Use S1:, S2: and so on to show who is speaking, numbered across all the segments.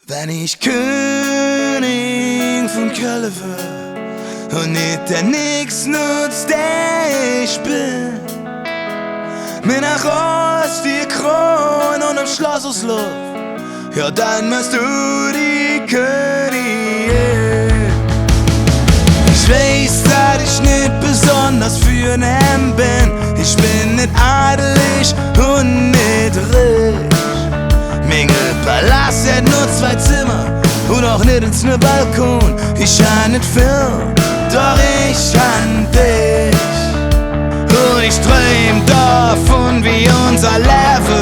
S1: Wenn ich König von Köln wär und nicht der nix nutzt, der ich bin, mit nach Ost die Kron und im Schloss aus Luft, ja dann bist du die Königin. Ich weiß, dass ich nicht besonders für einen bin, ich bin nicht adelig und nicht reich. Mein Palast hat nur 2 Zimmer und auch nicht ins ne Balkon. Ich han nicht viel, doch ich han dich. Und ich träum davon, wie unser Leben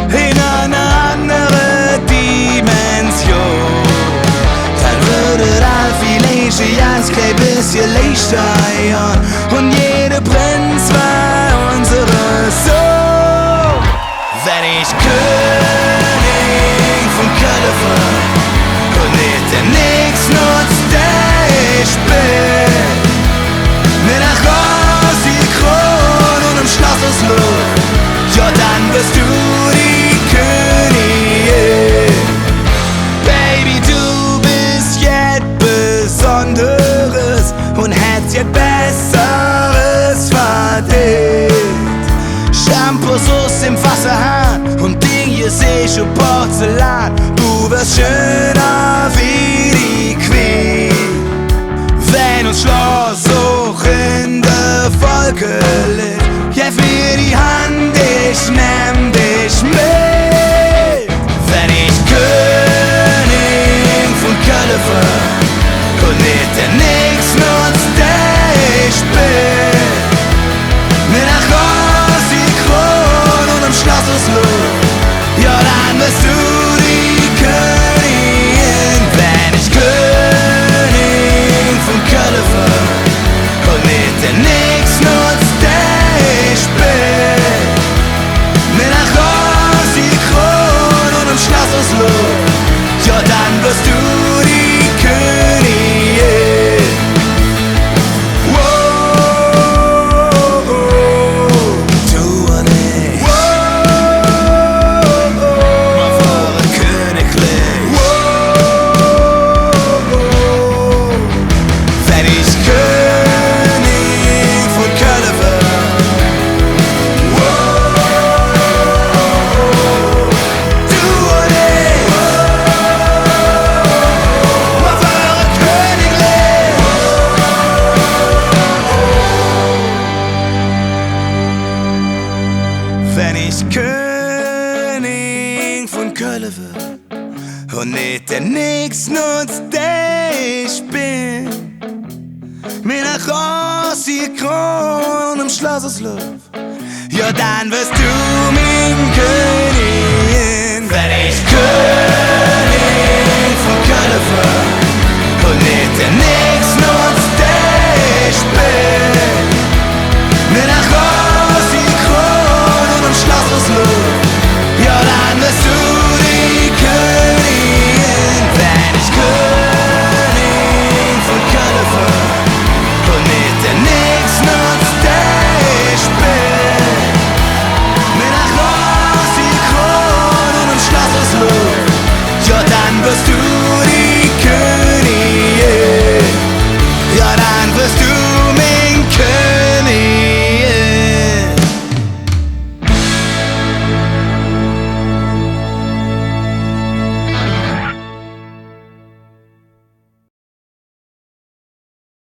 S1: in eine andere Dimension. Dann würde all vielleicht ganz klein bisschen leichter sein und jeder Prinz war unsere Sohn. Wenn ich König von Köln wär und nicht der nix nutzt, der ich bin, mit nach Hause die Krone und im Schloss aus Luft, ja dann bist du die Königin. Baby, du bist jet Besonderes und hättest jet Besseres verdient. Shampoos aus dem Wasserhahn und chinesische Porzellan, du wirst schöner wie die Queen. Wenn uns Schloss hoch in der Wolke liegt, gib mir die Hand, ich nehm dich mit. Wenn ich König von Köln wär und nicht der nix nutzt, der ich bin, mit nach Hause die Krone und im Schloss aus Luft, ja dann bist du die Königin. Wenn ich König von Köln wär und nicht der nix nutzt, der ich bin, mit nach Hause die Krone und im Schloss aus Luft, ja dann bist du die Königin. Du und ich, wir waren königlich. Wenn ich König von Köln wär, du und ich, wir waren königlich. Wenn ich König von Köln wär und nicht der nix nutzt, der ich bin, mir nach Hause die Krone im Schloss aus Luft, ja dann wirst du mein Königin. Wenn